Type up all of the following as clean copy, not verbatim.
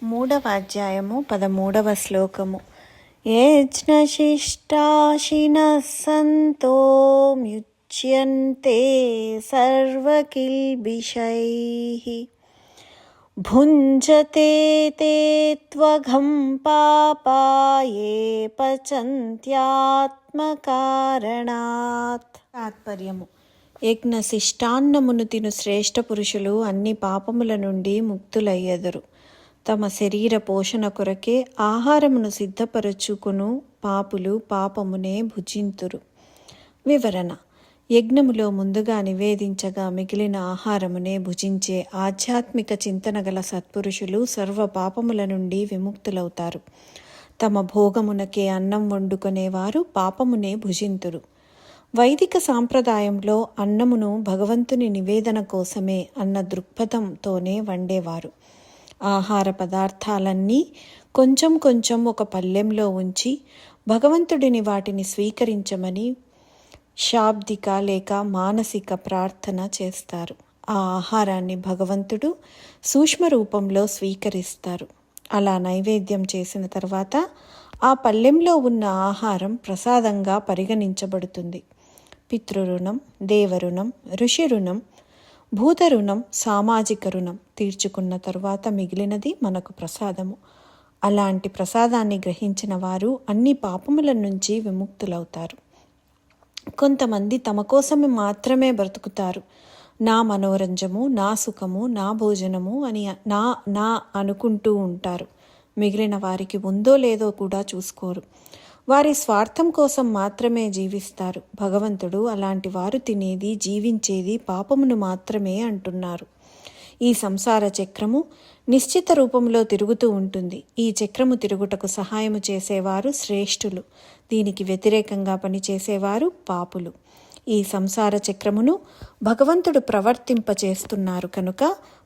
మూడవ అధ్యాయము 13వ శ్లోకము. యజ్ఞశిష్టాశినః సంతో ముచ్యంతే సర్వకిల్బిషైః భుంజతే తే త్వఘం పాపా యే పచంత్యాత్మకారణాత్. తాత్పర్యము: యజ్ఞశిష్టాన్నమును తిను శ్రేష్ఠ పురుషులు అన్ని పాపముల నుండి ముక్తులయ్యెదరు. తమ శరీర పోషణ కొరకే ఆహారమును సిద్ధపరచుకును పాపులు పాపమునే భుజింతురు. వివరణ: యజ్ఞములో ముందుగా నివేదించగా మిగిలిన ఆహారమునే భుజించే ఆధ్యాత్మిక చింతన గల సత్పురుషులు సర్వ పాపముల నుండి విముక్తులవుతారు. తమ భోగమునకే అన్నం వండుకొనేవారు పాపమునే భుజింతురు. వైదిక సాంప్రదాయంలో అన్నమును భగవంతుని నివేదన కోసమే అన్న దృక్పథంతోనే వండేవారు. ఆహార పదార్థాలన్నీ కొంచెం కొంచెం ఒక పళ్ళెంలో ఉంచి భగవంతుడిని వాటిని స్వీకరించమని శాబ్దిక లేక మానసిక ప్రార్థన చేస్తారు. ఆ ఆహారాన్ని భగవంతుడు సూక్ష్మ రూపంలో స్వీకరిస్తారు. అలా నైవేద్యం చేసిన తర్వాత ఆ పళ్ళెంలో ఉన్న ఆహారం ప్రసాదంగా పరిగణించబడుతుంది. పితృరుణం, దేవరుణం, ఋషి రుణం, భూత రుణం, సామాజిక రుణం తీర్చుకున్న తరువాత మిగిలినది మనకు ప్రసాదము. అలాంటి ప్రసాదాన్ని గ్రహించిన వారు అన్ని పాపముల నుంచి విముక్తులవుతారు. కొంతమంది తమ కోసమే మాత్రమే బ్రతుకుతారు. నా మనోరంజము, నా సుఖము, నా భోజనము అని నా అనుకుంటూ ఉంటారు. మిగిలిన వారికి ఉందో లేదో కూడా చూసుకోరు. వారి స్వార్థం కోసం మాత్రమే జీవిస్తారు. భగవంతుడు అలాంటి వారు తినేది, జీవించేది పాపమును మాత్రమే అంటున్నారు. ఈ సంసార చక్రము నిశ్చిత రూపంలో తిరుగుతూ ఉంటుంది. ఈ చక్రము తిరుగుటకు సహాయము చేసేవారు శ్రేష్ఠులు. దీనికి వ్యతిరేకంగా పనిచేసేవారు పాపులు. ఈ సంసార చక్రమును భగవంతుడు ప్రవర్తింపచేస్తున్నారు కనుక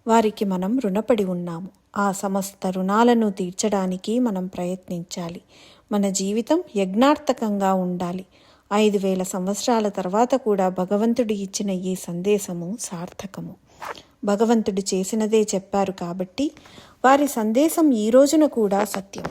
వారికి మనం రుణపడి ఉన్నాము. ఆ సమస్త రుణాలను తీర్చడానికి మనం ప్రయత్నించాలి. మన జీవితం యజ్ఞార్థకంగా ఉండాలి. 5000 సంవత్సరాల తర్వాత కూడా భగవంతుడు ఇచ్చిన ఈ సందేశము సార్థకము. భగవంతుడు చేసినదే చెప్పారు కాబట్టి వారి సందేశం ఈ రోజున కూడా సత్యం.